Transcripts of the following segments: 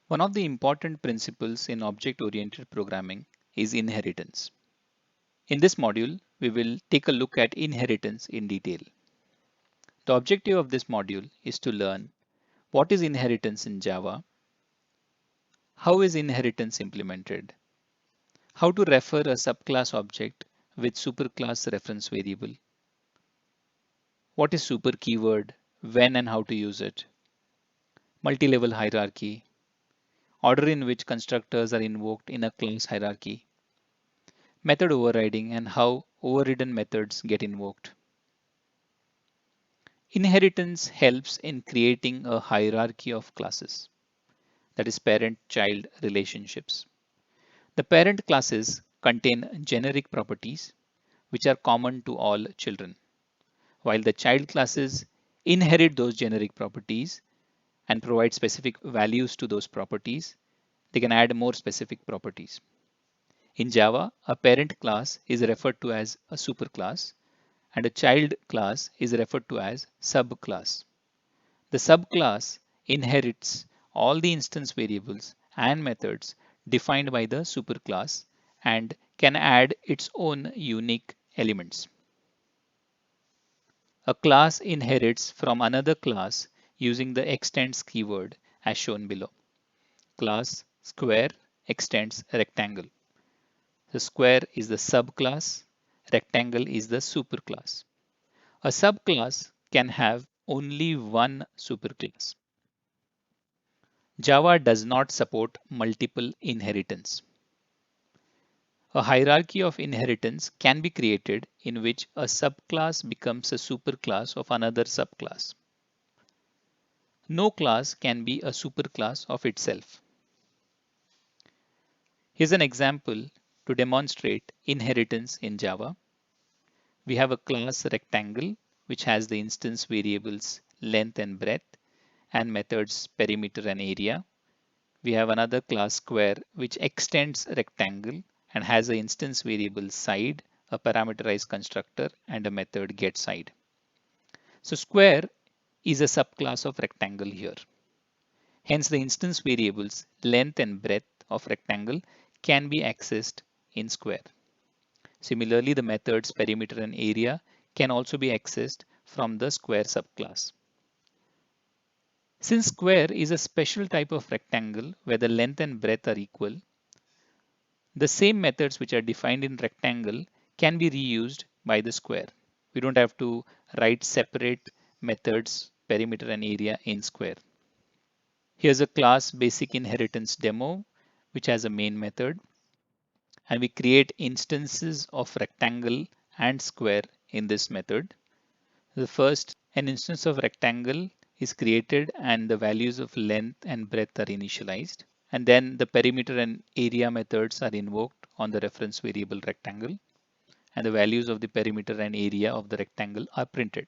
One of the important principles in object-oriented programming is inheritance. In this module, we will take a look at inheritance in detail. The objective of this module is to learn what is inheritance in Java, how is inheritance implemented, how to refer a subclass object with superclass reference variable, what is super keyword, when and how to use it, multi-level hierarchy, order in which constructors are invoked in a class hierarchy, method overriding and how overridden methods get invoked. Inheritance helps in creating a hierarchy of classes, that is parent-child relationships. The parent classes contain generic properties which are common to all children, while the child classes inherit those generic properties and provide specific values to those properties. They can add more specific properties. In Java, a parent class is referred to as a superclass and a child class is referred to as subclass. The subclass inherits all the instance variables and methods defined by the superclass and can add its own unique elements. A class inherits from another class using the extends keyword as shown below. Class square extends rectangle. The square is the subclass, rectangle is the superclass. A subclass can have only one superclass. Java does not support multiple inheritance. A hierarchy of inheritance can be created in which a subclass becomes a superclass of another subclass. No class can be a superclass of itself. Here's an example to demonstrate inheritance in Java. We have a class rectangle which has the instance variables length and breadth and methods perimeter and area. We have another class square which extends rectangle and has an instance variable side, a parameterized constructor and a method getSide. So square is a subclass of rectangle here. Hence the instance variables length and breadth of rectangle can be accessed in square. Similarly, the methods perimeter and area can also be accessed from the square subclass. Since square is a special type of rectangle where the length and breadth are equal, the same methods which are defined in rectangle can be reused by the square. We don't have to write separate methods perimeter and area in square. Here's a class basic inheritance demo which has a main method, and we create instances of rectangle and square in this method. The first, an instance of rectangle is created and the values of length and breadth are initialized. And then the perimeter and area methods are invoked on the reference variable rectangle. And the values of the perimeter and area of the rectangle are printed.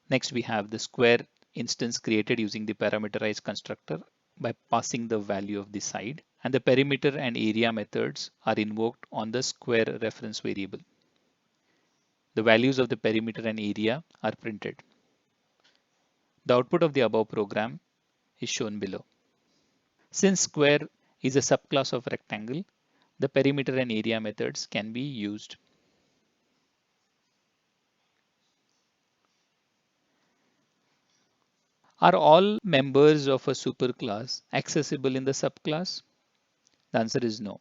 Next, we have the square instance created using the parameterized constructor by passing the value of the side. And the perimeter and area methods are invoked on the square reference variable. The values of the perimeter and area are printed. The output of the above program is shown below. Since square is a subclass of rectangle, the perimeter and area methods can be used. Are all members of a superclass accessible in the subclass? The answer is no.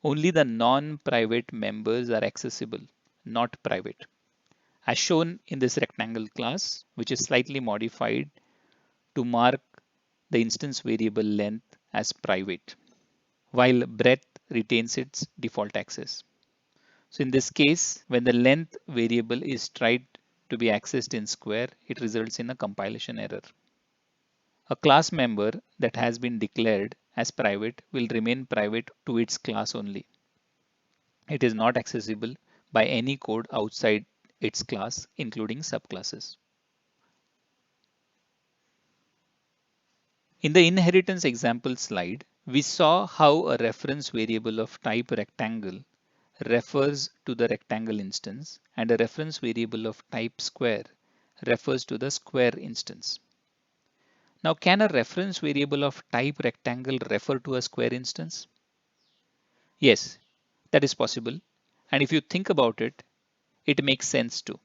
Only the non-private members are accessible, not private. As shown in this rectangle class, which is slightly modified to mark the instance variable length as private, while breadth retains its default access. So in this case, when the length variable is tried to be accessed in square, it results in a compilation error. A class member that has been declared as private will remain private to its class only. It is not accessible by any code outside its class, including subclasses. In the inheritance example slide, we saw how a reference variable of type rectangle refers to the rectangle instance and a reference variable of type square refers to the square instance. Now, can a reference variable of type rectangle refer to a square instance? Yes, that is possible. And if you think about it, it makes sense too.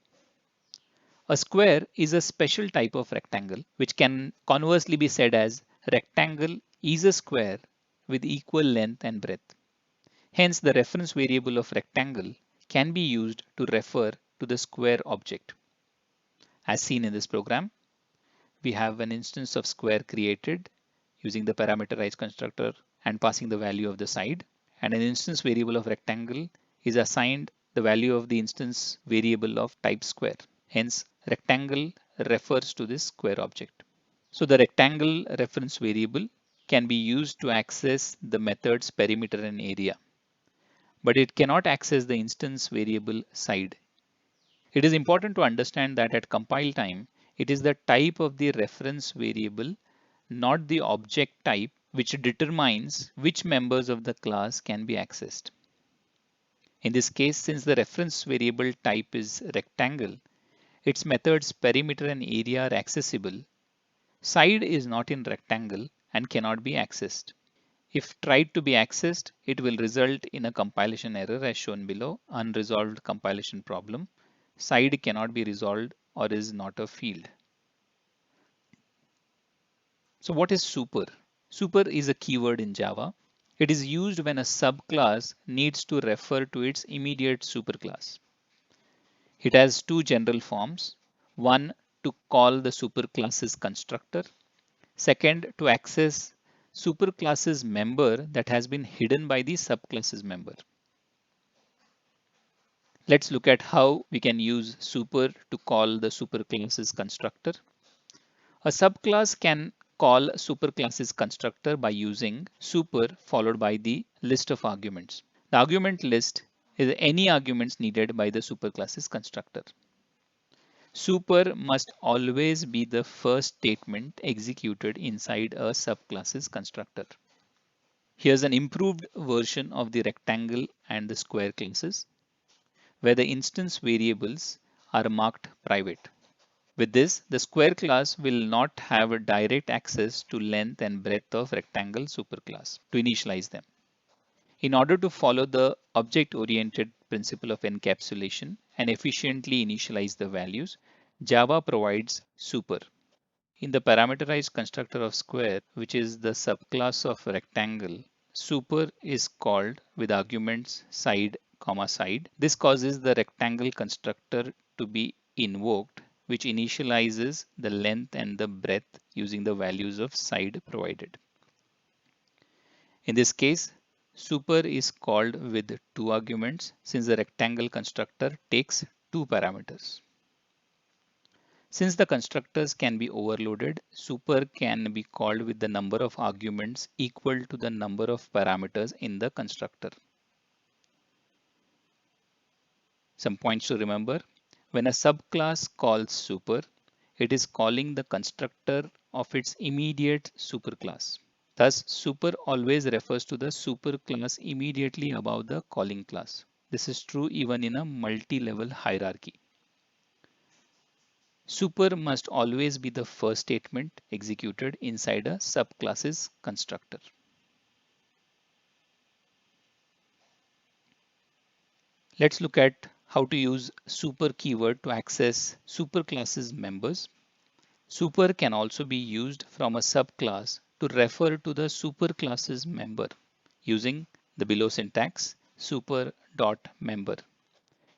A square is a special type of rectangle, which can conversely be said as rectangle is a square with equal length and breadth. Hence, the reference variable of rectangle can be used to refer to the square object. As seen in this program, we have an instance of square created using the parameterized constructor and passing the value of the side, and an instance variable of rectangle is assigned the value of the instance variable of type square. Hence, rectangle refers to this square object. So the rectangle reference variable can be used to access the methods perimeter and area, but it cannot access the instance variable side. It is important to understand that at compile time, it is the type of the reference variable, not the object type, which determines which members of the class can be accessed. In this case, since the reference variable type is rectangle, its methods perimeter and area are accessible. Side is not in rectangle and cannot be accessed. If tried to be accessed, it will result in a compilation error as shown below, unresolved compilation problem. Side cannot be resolved or is not a field. So what is super? Super is a keyword in Java. It is used when a subclass needs to refer to its immediate superclass. It has two general forms. One, to call the superclass's constructor. Second, to access superclass's member that has been hidden by the subclass's member. Let's look at how we can use super to call the superclass's constructor. A subclass can call superclass's constructor by using super followed by the list of arguments. The argument list is any arguments needed by the superclass's constructor. Super must always be the first statement executed inside a subclass's constructor. Here's an improved version of the rectangle and the square classes, where the instance variables are marked private. With this, the square class will not have a direct access to length and breadth of rectangle superclass to initialize them. In order to follow the object-oriented principle of encapsulation and efficiently initialize the values, Java provides super. In the parameterized constructor of square, which is the subclass of rectangle, super is called with arguments side, comma side. This causes the rectangle constructor to be invoked, which initializes the length and the breadth using the values of side provided. In this case, super is called with two arguments since the rectangle constructor takes two parameters. Since the constructors can be overloaded, super can be called with the number of arguments equal to the number of parameters in the constructor. Some points to remember. When a subclass calls super, it is calling the constructor of its immediate superclass. Thus, super always refers to the superclass immediately above the calling class. This is true even in a multi-level hierarchy. Super must always be the first statement executed inside a subclass's constructor. Let's look at how to use super keyword to access superclass's members. Super can also be used from a subclass to refer to the superclass's member using the below syntax super.member.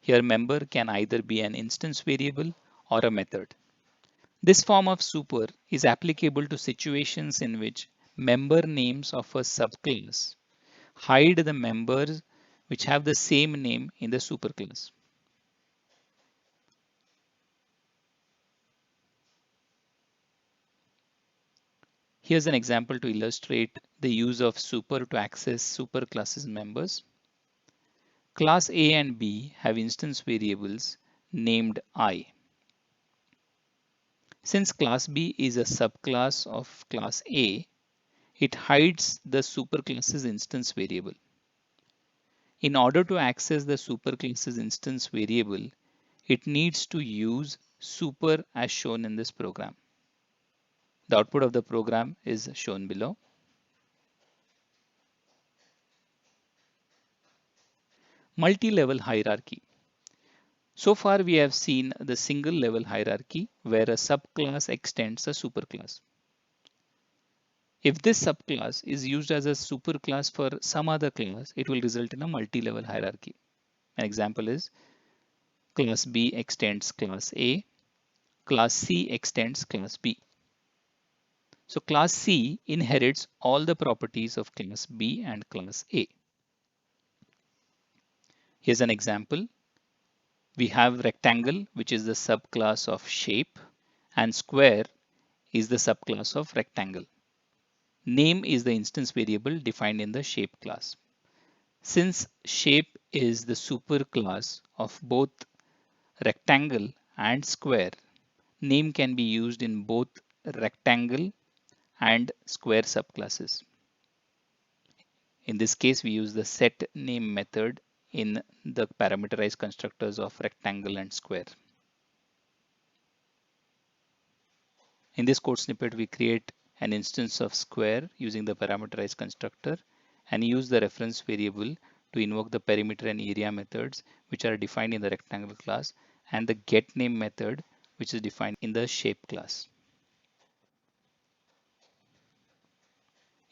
Here member can either be an instance variable or a method. This form of super is applicable to situations in which member names of a subclass hide the members which have the same name in the superclass. Here's an example to illustrate the use of super to access superclasses members. Class A and B have instance variables named I. Since class B is a subclass of class A, it hides the superclass's instance variable. In order to access the superclass's instance variable, it needs to use super as shown in this program. The output of the program is shown below. Multi-level hierarchy. So far we have seen the single level hierarchy where a subclass extends a superclass. If this subclass is used as a superclass for some other class, it will result in a multi-level hierarchy. An example is class B extends class A, class C extends class B. So class C inherits all the properties of class B and class A. Here's an example. We have rectangle, which is the subclass of shape, and square is the subclass of rectangle. Name is the instance variable defined in the shape class. Since shape is the superclass of both rectangle and square, name can be used in both rectangle and square subclasses. In this case, we use the set name method in the parameterized constructors of rectangle and square. In this code snippet, we create an instance of square using the parameterized constructor and use the reference variable to invoke the perimeter and area methods which are defined in the rectangle class and the getName method which is defined in the shape class.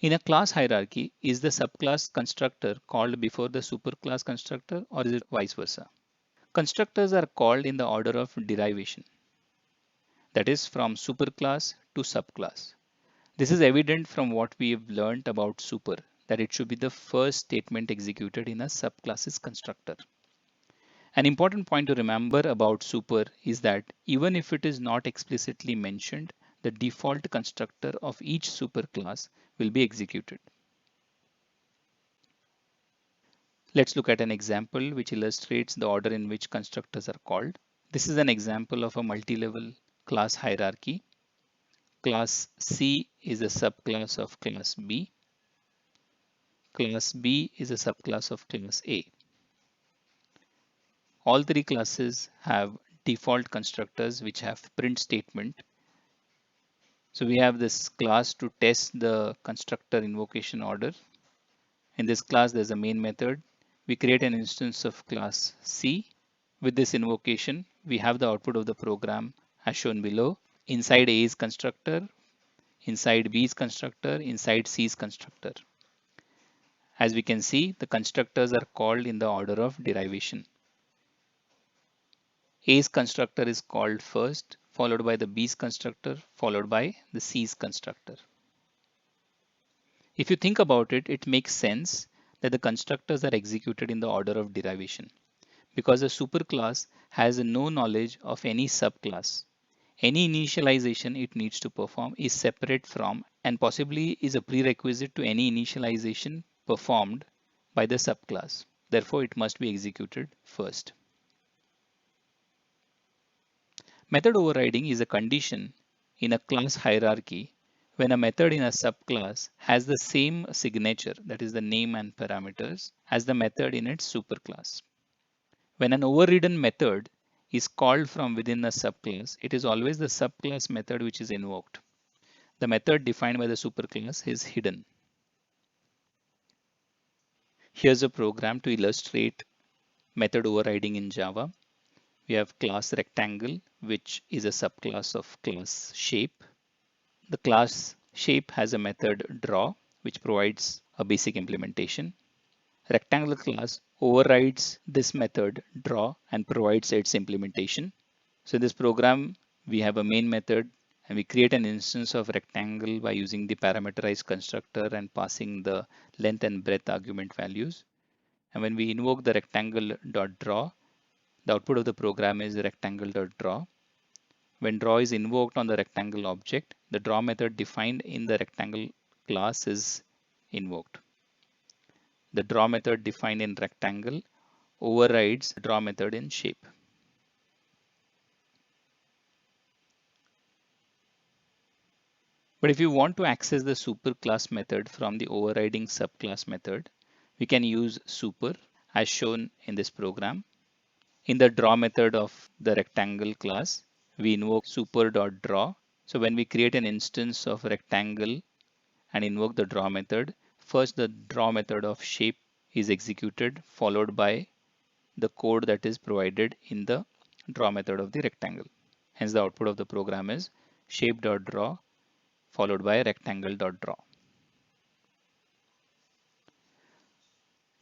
In a class hierarchy, is the subclass constructor called before the superclass constructor or is it vice versa? Constructors are called in the order of derivation, that is from superclass to subclass. This is evident from what we have learned about super, that it should be the first statement executed in a subclass's constructor. An important point to remember about super is that even if it is not explicitly mentioned, the default constructor of each superclass will be executed. Let's look at an example which illustrates the order in which constructors are called. This is an example of a multi-level class hierarchy. Class C is a subclass of class B. Class B is a subclass of class A. All three classes have default constructors which have print statement. So we have this class to test the constructor invocation order. In this class, there's a main method. We create an instance of class C. With this invocation, we have the output of the program as shown below. Inside A's constructor, inside B's constructor, inside C's constructor. As we can see, the constructors are called in the order of derivation. A's constructor is called first, followed by the B's constructor, followed by the C's constructor. If you think about it, it makes sense that the constructors are executed in the order of derivation because a superclass has no knowledge of any subclass. Any initialization it needs to perform is separate from and possibly is a prerequisite to any initialization performed by the subclass. Therefore, it must be executed first. Method overriding is a condition in a class hierarchy when a method in a subclass has the same signature, that is the name and parameters, as the method in its superclass. When an overridden method is called from within a subclass, it is always the subclass method which is invoked. The method defined by the superclass is hidden. Here's a program to illustrate method overriding in Java. We have class rectangle, which is a subclass of class shape. The class shape has a method draw, which provides a basic implementation. Rectangle class overrides this method draw and provides its implementation. So in this program, we have a main method and we create an instance of rectangle by using the parameterized constructor and passing the length and breadth argument values. And when we invoke the rectangle.draw, the output of the program is rectangle.draw. When draw is invoked on the rectangle object, the draw method defined in the rectangle class is invoked. The draw method defined in rectangle overrides the draw method in shape. But if you want to access the superclass method from the overriding subclass method, we can use super as shown in this program. In the draw method of the rectangle class, we invoke super.draw. So when we create an instance of rectangle and invoke the draw method, first the draw method of shape is executed, followed by the code that is provided in the draw method of the rectangle. Hence the output of the program is shape.draw followed by rectangle.draw.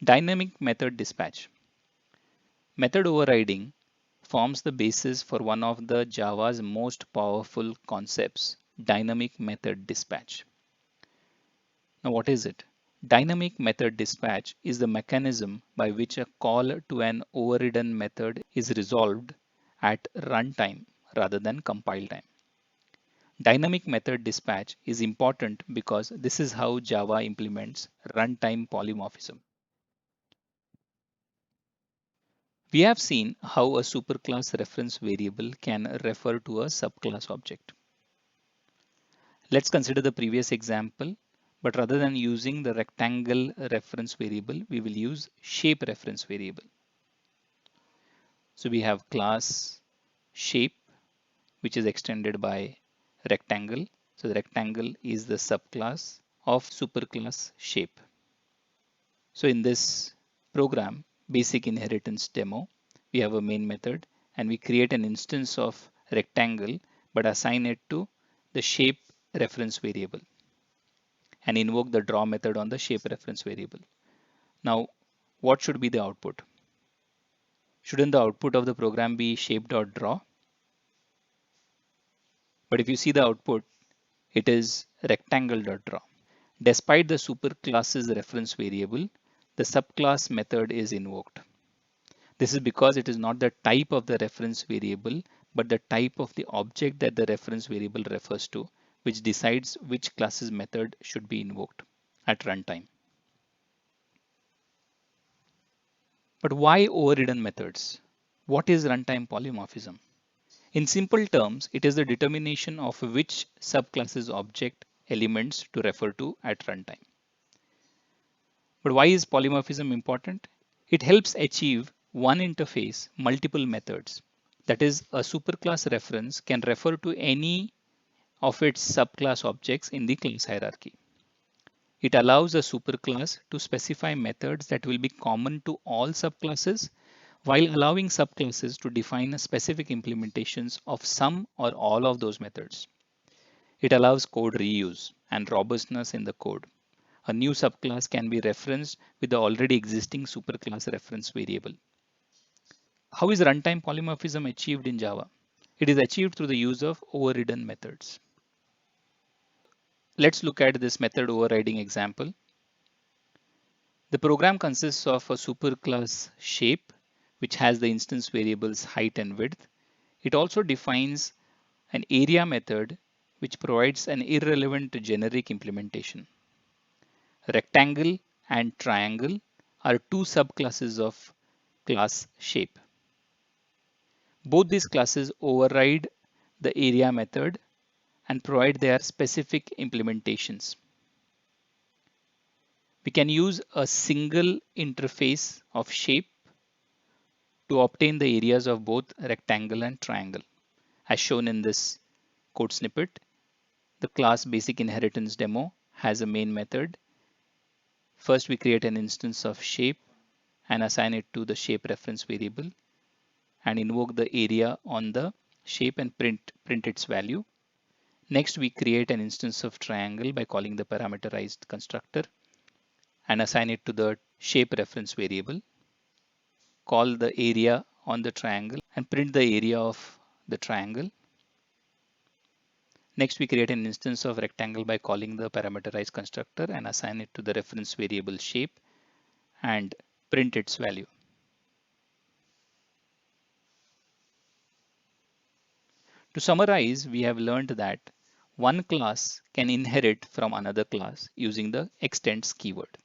Dynamic method dispatch. Method overriding forms the basis for one of the Java's most powerful concepts, dynamic method dispatch. Now what is it? Dynamic method dispatch is the mechanism by which a call to an overridden method is resolved at runtime rather than compile time. Dynamic method dispatch is important because this is how Java implements runtime polymorphism. We have seen how a superclass reference variable can refer to a subclass object. Let's consider the previous example, but rather than using the rectangle reference variable, we will use shape reference variable. So we have class shape, which is extended by rectangle. So the rectangle is the subclass of superclass shape. So in this program, basic inheritance demo, we have a main method and we create an instance of rectangle, but assign it to the shape reference variable and invoke the draw method on the shape reference variable. Now, what should be the output? Shouldn't the output of the program be shape.draw? But if you see the output, it is rectangle.draw. Despite the superclass's reference variable, the subclass method is invoked. This is because it is not the type of the reference variable, but the type of the object that the reference variable refers to, which decides which class's method should be invoked at runtime. But why overridden methods? What is runtime polymorphism? In simple terms, it is the determination of which subclass's object elements to refer to at runtime. But why is polymorphism important? It helps achieve one interface, multiple methods. That is, a superclass reference can refer to any of its subclass objects in the class hierarchy. It allows a superclass to specify methods that will be common to all subclasses, while allowing subclasses to define specific implementations of some or all of those methods. It allows code reuse and robustness in the code. A new subclass can be referenced with the already existing superclass reference variable. How is runtime polymorphism achieved in Java? It is achieved through the use of overridden methods. Let's look at this method overriding example. The program consists of a superclass shape, which has the instance variables height and width. It also defines an area method, which provides an irrelevant generic implementation. Rectangle and triangle are two subclasses of class shape. Both these classes override the area method and provide their specific implementations. We can use a single interface of shape to obtain the areas of both rectangle and triangle. As shown in this code snippet, the class basic inheritance demo has a main method. First, we create an instance of shape and assign it to the shape reference variable and invoke the area on the shape and print its value. Next, we create an instance of triangle by calling the parameterized constructor and assign it to the shape reference variable. Call the area on the triangle and print the area of the triangle. Next, we create an instance of rectangle by calling the parameterized constructor and assign it to the reference variable shape and print its value. To summarize, we have learned that one class can inherit from another class using the extends keyword.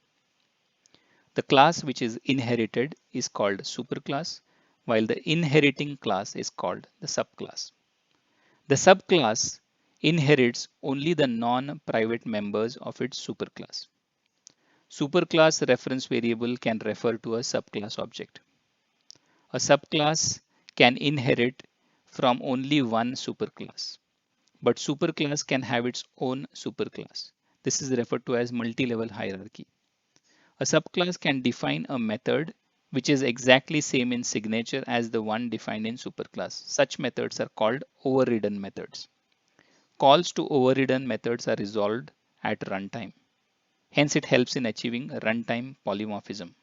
The class which is inherited is called superclass, while the inheriting class is called the subclass. The subclass inherits only the non-private members of its superclass. Superclass reference variable can refer to a subclass object. A subclass can inherit from only one superclass. but superclass can have its own superclass. This is referred to as multi-level hierarchy. A subclass can define a method which is exactly same in signature as the one defined in superclass. Such methods are called overridden methods. Calls to overridden methods are resolved at runtime. Hence, it helps in achieving runtime polymorphism.